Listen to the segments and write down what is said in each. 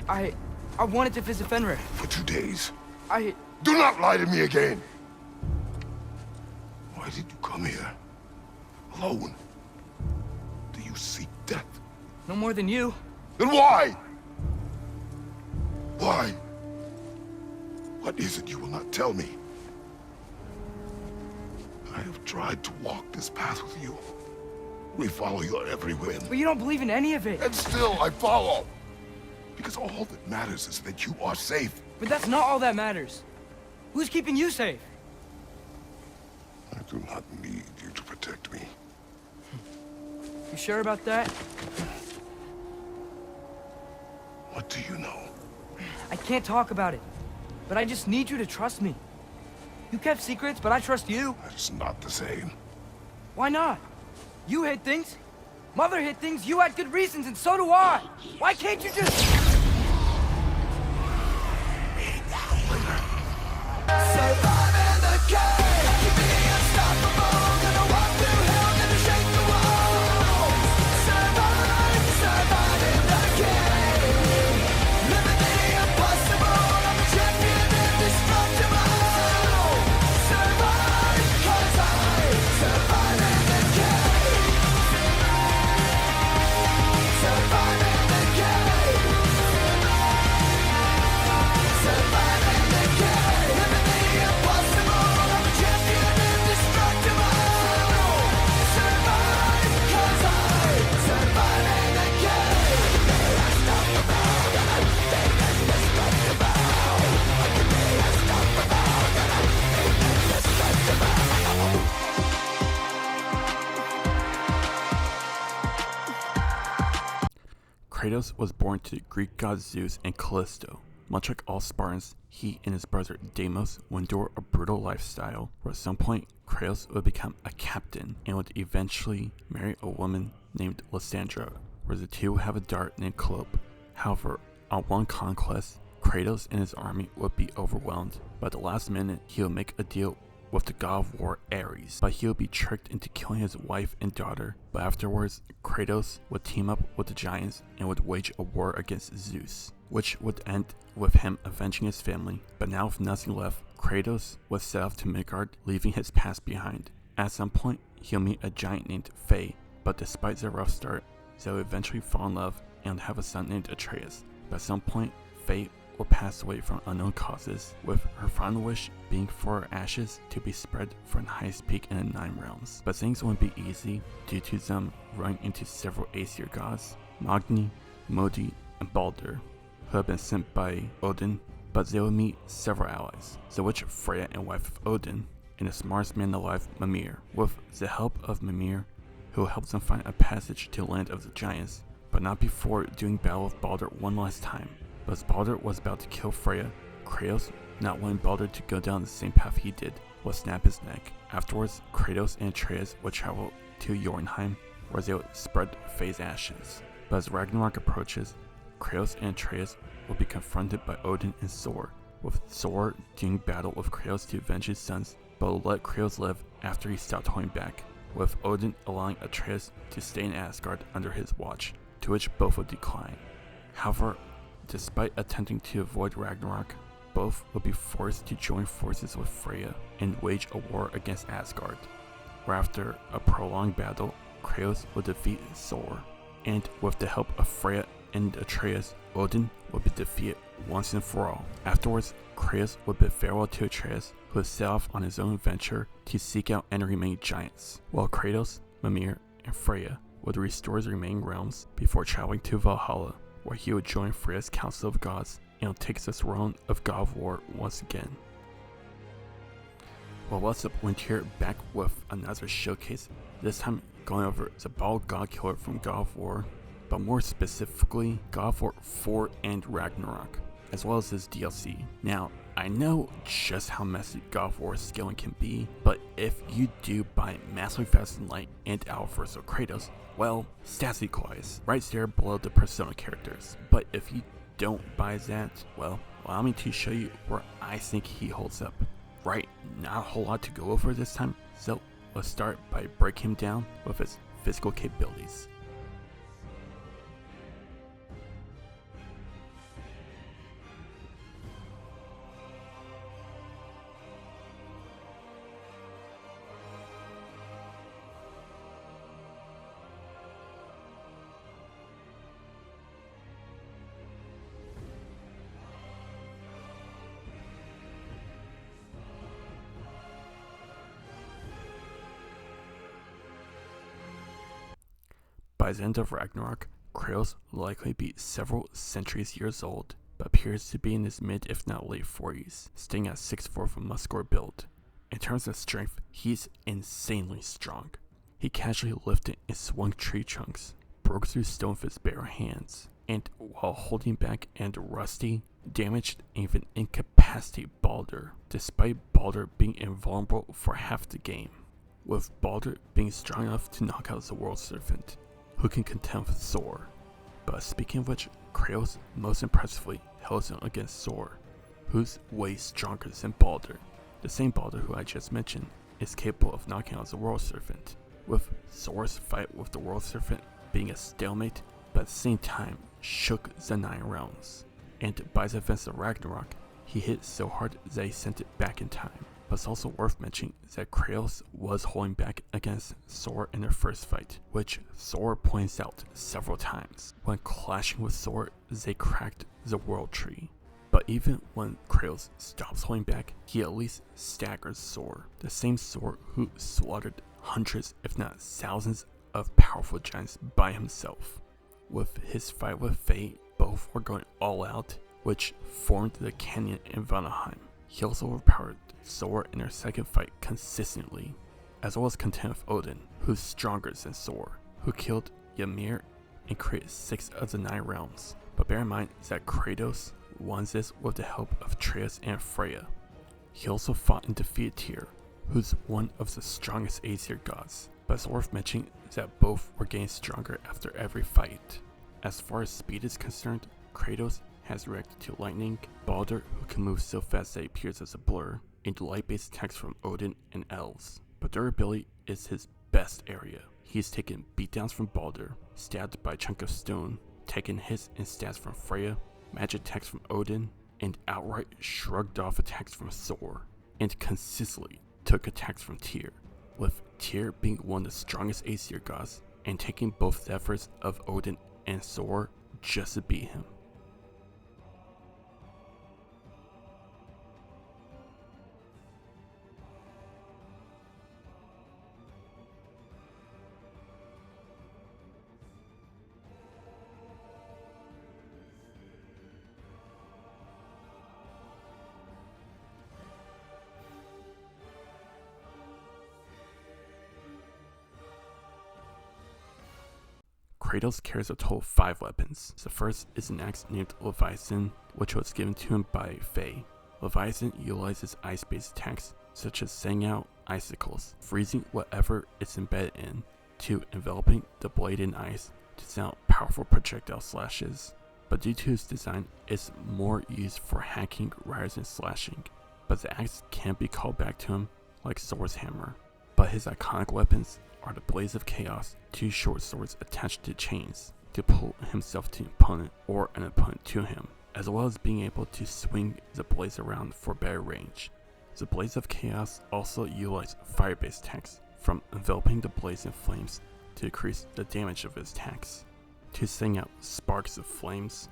I wanted to visit Fenrir. For 2 days. I... Do not lie to me again! Why did you come here? Alone? Do you seek death? No more than you. Then why? Why? What is it you will not tell me? I have tried to walk this path with you. We follow your every whim. But you don't believe in any of it. And still I follow. Because all that matters is that you are safe. But that's not all that matters. Who's keeping you safe? I do not need you to protect me. You sure about that? What do you know? I can't talk about it. But I just need you to trust me. You kept secrets, but I trust you. That is not the same. Why not? You hid things. Mother hid things. You had good reasons, and so do I. Why can't you just... Survive in the cave, keep me unstoppable. Gonna walk through hell, gonna shake the walls. Survive, survive in the cave. Living the impossible, I'm a champion indestructible. Survive, 'cause I survive in the cave. Survive in the cave. Survive in the cave. Living the impossible, I'm a champion indestructible. Survive, 'cause I survive in the cave. Unstoppable, gonna be indestructible. I can be unstoppable, gonna be indestructible. Kratos was born to the Greek gods Zeus and Callisto. Much like all Spartans, he and his brother Deimos would endure a brutal lifestyle, where at some point Kratos would become a captain and would eventually marry a woman named Lysandra, where the two would have a daughter named Calliope. However, on one conquest, Kratos and his army would be overwhelmed, but at the last minute he would make a deal with the god of war Ares, but he would be tricked into killing his wife and daughter. But afterwards, Kratos would team up with the giants and would wage a war against Zeus, which would end with him avenging his family. But now with nothing left, Kratos was set off to Midgard, leaving his past behind. At some point, he'll meet a giant named Faye, but despite their rough start, they'll eventually fall in love and have a son named Atreus. But at some point, Faye will pass away from unknown causes, with her final wish being for her ashes to be spread from the highest peak in the 9 realms. But things won't be easy due to them running into several Aesir gods, Magni, Modi, and Baldur, who have been sent by Odin, but they will meet several allies, the witch Freya and wife of Odin, and the smartest man alive, Mimir. With the help of Mimir, who will help them find a passage to the land of the giants, but not before doing battle with Baldur one last time. But as Baldur was about to kill Freya, Kratos, not wanting Baldur to go down the same path he did, will snap his neck. Afterwards, Kratos and Atreus would travel to Jotunheim, where they would spread Faye's ashes. But as Ragnarok approaches, Kratos and Atreus will be confronted by Odin and Thor, with Thor doing battle with Kratos to avenge his sons, but will let Kratos live after he stopped holding back, with Odin allowing Atreus to stay in Asgard under his watch, to which both would decline. However, despite attempting to avoid Ragnarok, both will be forced to join forces with Freya and wage a war against Asgard, where after a prolonged battle, Kratos will defeat Thor, and with the help of Freya and Atreus, Odin will be defeated once and for all. Afterwards, Kratos will bid farewell to Atreus, who will set off on his own adventure to seek out and remain giants, while Kratos, Mimir, and Freya would restore the remaining realms before traveling to Valhalla, where he would join Freya's Council of Gods and would take the throne of God of War once again. Well, what's up, Wind here, back with another showcase, this time going over the bald god killer from God of War, but more specifically God of War 4 and Ragnarok, as well as his DLC. Now, I know just how messy God of War scaling can be, but if you do buy Massively Fast and Light and Alpha Kratos, well, stats equalize, right there below the Persona characters. But if you don't buy that, well, allow me to show you where I think he holds up. Right, not a whole lot to go over this time, so let's start by breaking him down with his physical capabilities. By the end of Ragnarok, Kratos will likely be several centuries years old, but appears to be in his mid if not late 40s, staying at 6'4" with a muscular build. In terms of strength, he's insanely strong. He casually lifted and swung tree trunks, broke through stone with his bare hands, and while holding back and rusty, damaged and even incapacitated Baldur, despite Baldur being invulnerable for half the game, with Baldur being strong enough to knock out the World Serpent, who can contend with Thor. But speaking of which, Kratos most impressively held his own against Thor, who's way stronger than Baldur. The same Baldur who I just mentioned is capable of knocking out the World Serpent, with Thor's fight with the World Serpent being a stalemate, but at the same time shook the 9 realms. And by the events of Ragnarok, he hit so hard that he sent it back in time. But it's also worth mentioning that Kratos was holding back against Thor in their first fight, which Thor points out several times. When clashing with Thor, they cracked the World Tree. But even when Kratos stops holding back, he at least staggers Thor, the same Thor who slaughtered hundreds if not thousands of powerful giants by himself. With his fight with Fate, both were going all out, which formed the canyon in Vanaheim. He also overpowered Thor in their second fight consistently, as well as contend with Odin, who's stronger than Thor, who killed Ymir and created 6 of the 9 realms. But bear in mind that Kratos won this with the help of Atreus and Freya. He also fought and defeated Tyr, who's one of the strongest Aesir gods, but it's worth mentioning that both were getting stronger after every fight. As far as speed is concerned, Kratos has reacted to lightning, Baldur who can move so fast that he appears as a blur, and light-based attacks from Odin and elves. But durability is his best area. He's taken beatdowns from Baldur, stabbed by a chunk of stone, taken hits and stabs from Freya, magic attacks from Odin, and outright shrugged off attacks from Thor, and consistently took attacks from Tyr, with Tyr being one of the strongest Aesir gods, and taking both the efforts of Odin and Thor just to beat him. Kratos carries a total of 5 weapons. The first is an axe named Leviathan, which was given to him by Faye. Leviathan utilizes ice-based attacks, such as sending out icicles, freezing whatever it's embedded in, to enveloping the blade in ice to send out powerful projectile slashes. But due to its design, it's more used for hacking rather than slashing. But the axe can be called back to him, like Thor's hammer. But his iconic weapons are the Blades of Chaos, 2 short swords attached to chains to pull himself to an opponent or an opponent to him, as well as being able to swing the blades around for better range. The Blades of Chaos also utilize fire-based attacks, from enveloping the blades in flames to decrease the damage of his attacks, to sending out sparks of flames.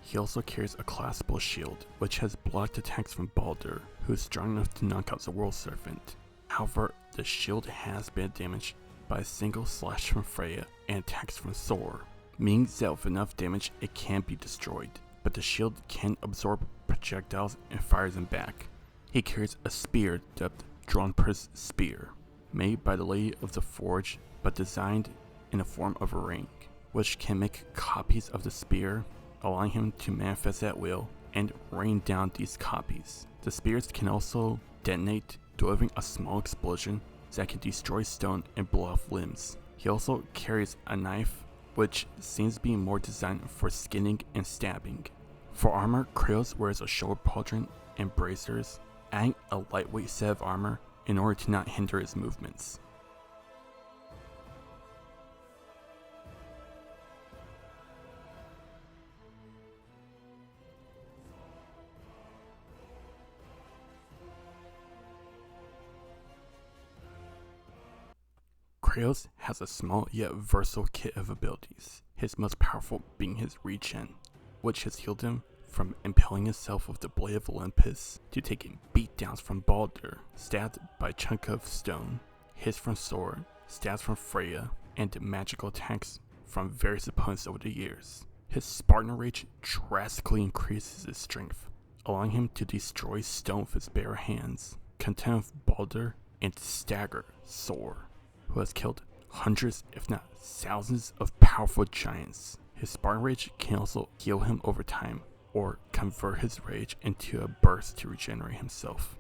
He also carries a collapsible shield, which has blocked attacks from Baldur, who is strong enough to knock out the World Serpent. However, the shield has been damaged by a single slash from Freya and attacks from Thor, meaning that with enough damage it can be destroyed, but the shield can absorb projectiles and fire them back. He carries a spear dubbed Dronper's Spear, made by the Lady of the Forge but designed in the form of a ring, which can make copies of the spear, allowing him to manifest at will and rain down these copies. The spears can also detonate, delivering a small explosion that can destroy stone and blow off limbs. He also carries a knife, which seems to be more designed for skinning and stabbing. For armor, Kratos wears a shoulder pauldron and bracers, adding a lightweight set of armor in order to not hinder his movements. Kratos has a small yet versatile kit of abilities, his most powerful being his regen, which has healed him from impaling himself with the Blade of Olympus, to taking beatdowns from Baldur, stabbed by a chunk of stone, hits from Thor, stabs from Freya, and magical attacks from various opponents over the years. His Spartan Rage drastically increases his strength, allowing him to destroy stone with his bare hands, contend with Baldur, and stagger Thor, who has killed hundreds if not thousands of powerful giants. His Spartan Rage can also heal him over time, or convert his rage into a burst to regenerate himself.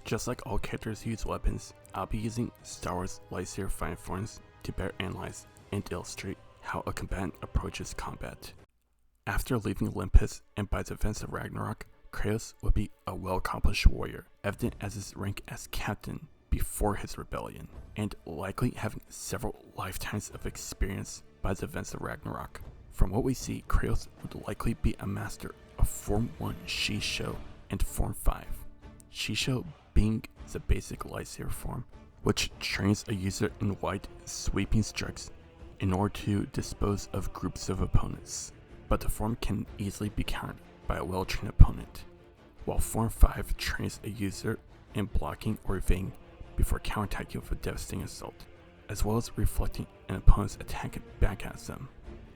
Just like all characters who use weapons, I'll be using Star Wars lightsaber fighting forms to better analyze and illustrate how a combatant approaches combat. After leaving Olympus and by the events of Ragnarok, Kratos would be a well-accomplished warrior, evident as his rank as captain before his rebellion, and likely having several lifetimes of experience by the events of Ragnarok. From what we see, Kratos would likely be a master of Form 1 Shisho and Form 5. Shisho being the basic lightsaber form, which trains a user in wide, sweeping strikes in order to dispose of groups of opponents, but the form can easily be countered by a well-trained opponent, while Form 5 trains a user in blocking or evading before counterattacking with a devastating assault, as well as reflecting an opponent's attack back at them.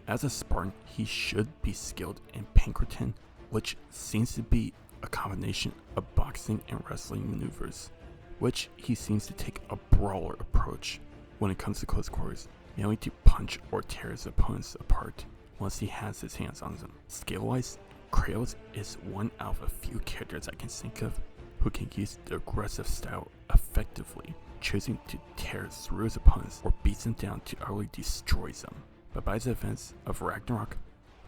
As a Spartan, he should be skilled in Pinkerton, which seems to be a combination of boxing and wrestling maneuvers, which he seems to take a brawler approach when it comes to close quarters, mainly to punch or tear his opponents apart once he has his hands on them. Skill-wise, Kratos is one out of a few characters I can think of who can use the aggressive style effectively, choosing to tear through his opponents or beat them down to utterly destroy them. But by the events of Ragnarok,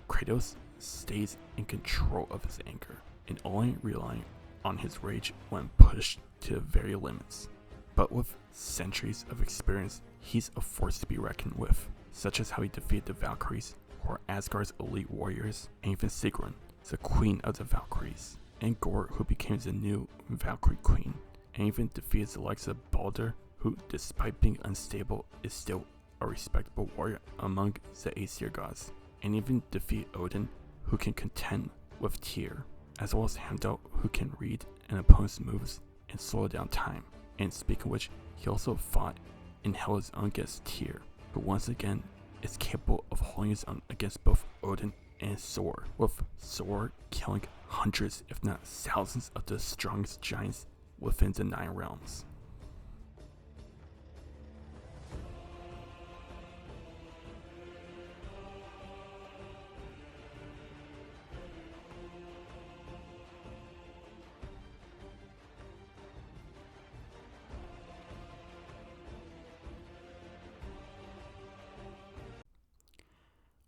Kratos stays in control of his anger and only relying on his rage when pushed to the very limits. But with centuries of experience, he's a force to be reckoned with, such as how he defeated the Valkyries, who are Asgard's elite warriors, and even Sigrun, the queen of the Valkyries, and Gore, who became the new Valkyrie queen, and even defeated the likes of Baldur, who, despite being unstable, is still a respectable warrior among the Aesir gods, and even defeat Odin, who can contend with Tyr, as well as Heimdall, who can read an opponent's moves and slow down time. And speaking of which, he also fought and held his own against Tyr, who once again is capable of holding his own against both Odin and Thor, with Thor killing hundreds if not thousands of the strongest giants within the 9 realms.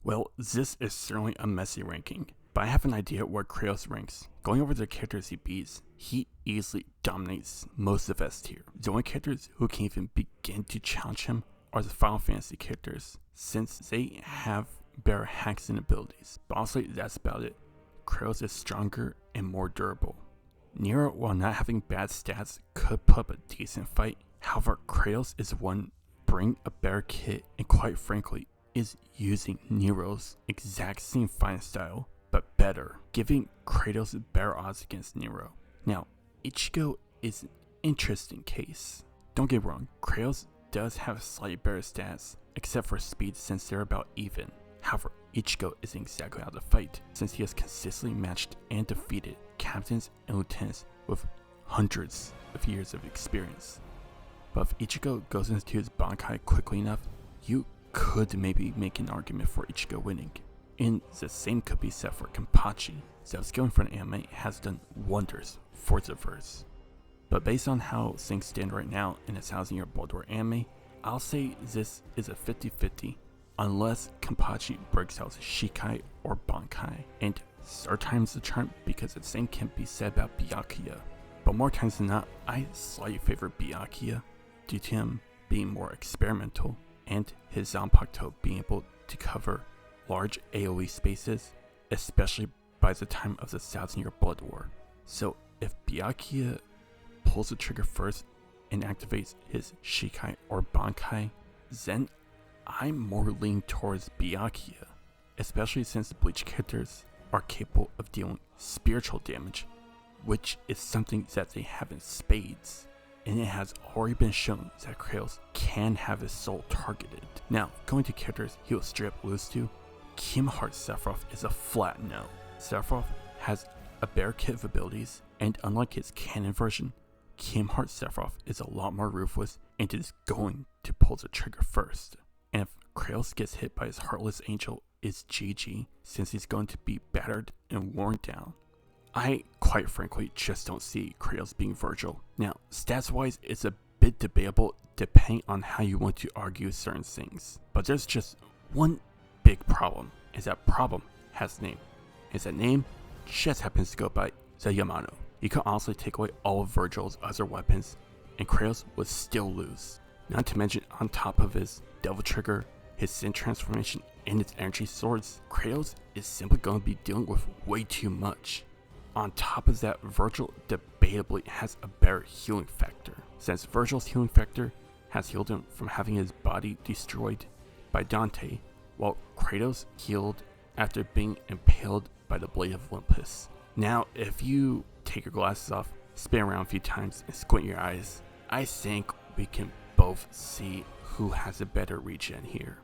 Well, this is certainly a messy ranking, but I have an idea where Kratos ranks. Going over the characters he beats, he easily dominates most of S tier. The only characters who can even begin to challenge him are the Final Fantasy characters, since they have better hacks and abilities. But honestly, that's about it. Kratos is stronger and more durable. Nero, while not having bad stats, could put up a decent fight. However, Kratos is one bring a better kit, and quite frankly, is using Nero's exact same fighting style, but better, giving Kratos better odds against Nero. Now, Ichigo is an interesting case. Don't get me wrong, Kratos does have slightly better stats, except for speed since they're about even. However, Ichigo isn't exactly out of the fight, since he has consistently matched and defeated captains and lieutenants with hundreds of years of experience. But if Ichigo goes into his Bankai quickly enough, you could maybe make an argument for Ichigo winning. And the same could be said for Kenpachi. Self-scaling for an anime has done wonders for the verse. But based on how things stand right now in a 1000-year Baldur anime, I'll say this is a 50-50, unless Kenpachi breaks out Shikai or Bankai. And third time's the charm, because the same can be said about Byakuya. But more times than not, I slightly favor Byakuya due to him being more experimental, and his Zanpakuto being able to cover large AoE spaces, especially by the time of the 1000-year Blood War. So if Byakuya pulls the trigger first and activates his Shikai or Bankai, then I'm more leaning towards Byakuya, especially since the Bleach characters are capable of dealing spiritual damage, which is something that they have in spades, and it has already been shown that Kratos can have his soul targeted. Now, going to characters he will straight up lose to, Kingdom Hearts Sephiroth is a flat no. Sephiroth has a better kit of abilities, and unlike his canon version, Kingdom Hearts Sephiroth is a lot more ruthless and is going to pull the trigger first. And if Kratos gets hit by his Heartless Angel, it's GG, since he's going to be battered and worn down. I, quite frankly, just don't see Kratos being Virgil. Now, stats-wise, it's a bit debatable depending on how you want to argue certain things. But there's just one big problem, is that problem has a name. And that name just happens to go by the Yamato. You can honestly take away all of Virgil's other weapons, and Kratos would still lose. Not to mention, on top of his Devil Trigger, his Sin Transformation, and his energy swords, Kratos is simply going to be dealing with way too much. On top of that, Virgil debatably has a better healing factor, since Virgil's healing factor has healed him from having his body destroyed by Dante, while Kratos healed after being impaled by the Blade of Olympus. Now, if you take your glasses off, spin around a few times, and squint your eyes, I think we can both see who has a better regen here.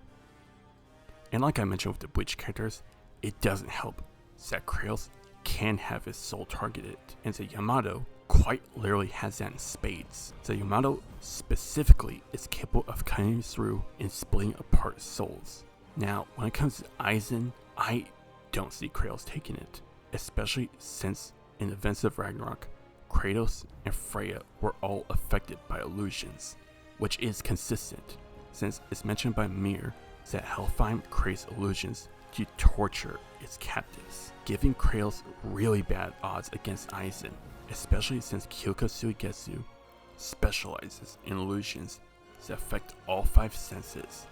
And like I mentioned with the Bleach characters, it doesn't help that Kratos can have his soul targeted, and the Yamato quite literally has that in spades. The Yamato specifically is capable of cutting through and splitting apart souls. Now, when it comes to Aizen, I don't see Kratos taking it, especially since in Events of Ragnarok, Kratos and Freya were all affected by illusions, which is consistent, since it's mentioned by Mir that Helheim creates illusions to torture its captives, giving Kratos really bad odds against Aizen, especially since Kyoko Suigetsu specializes in illusions that affect all 5 senses,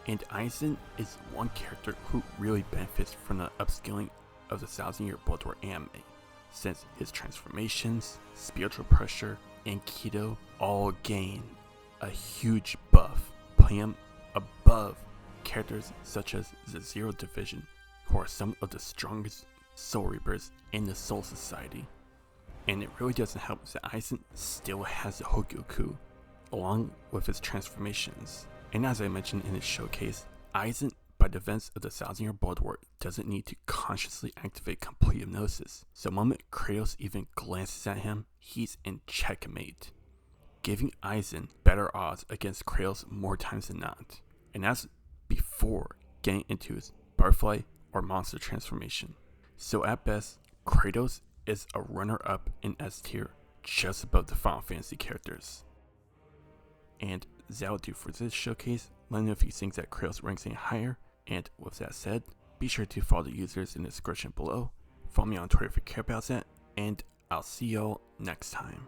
and Aizen is one character who really benefits from the upscaling of the 1000-Year Blood War anime, since his transformations, spiritual pressure, and Kido all gain a huge buff, putting him above characters such as the Zero Division, who are some of the strongest Soul Reapers in the Soul Society. And it really doesn't help that Aizen still has the Hogyoku, along with his transformations. And as I mentioned in his showcase, Aizen, by the events of the 1000-Year Blood War, doesn't need to consciously activate complete hypnosis. So the moment Kratos even glances at him, he's in checkmate, giving Aizen better odds against Kratos more times than not. And that's before getting into his butterfly or monster transformation. So at best, Kratos is a runner-up in S tier, just above the Final Fantasy characters. And that'll do for this showcase. Let me know if you think that Kratos ranks any higher. And with that said, be sure to follow the users in the description below. Follow me on Twitter if you care about that. And I'll see y'all next time.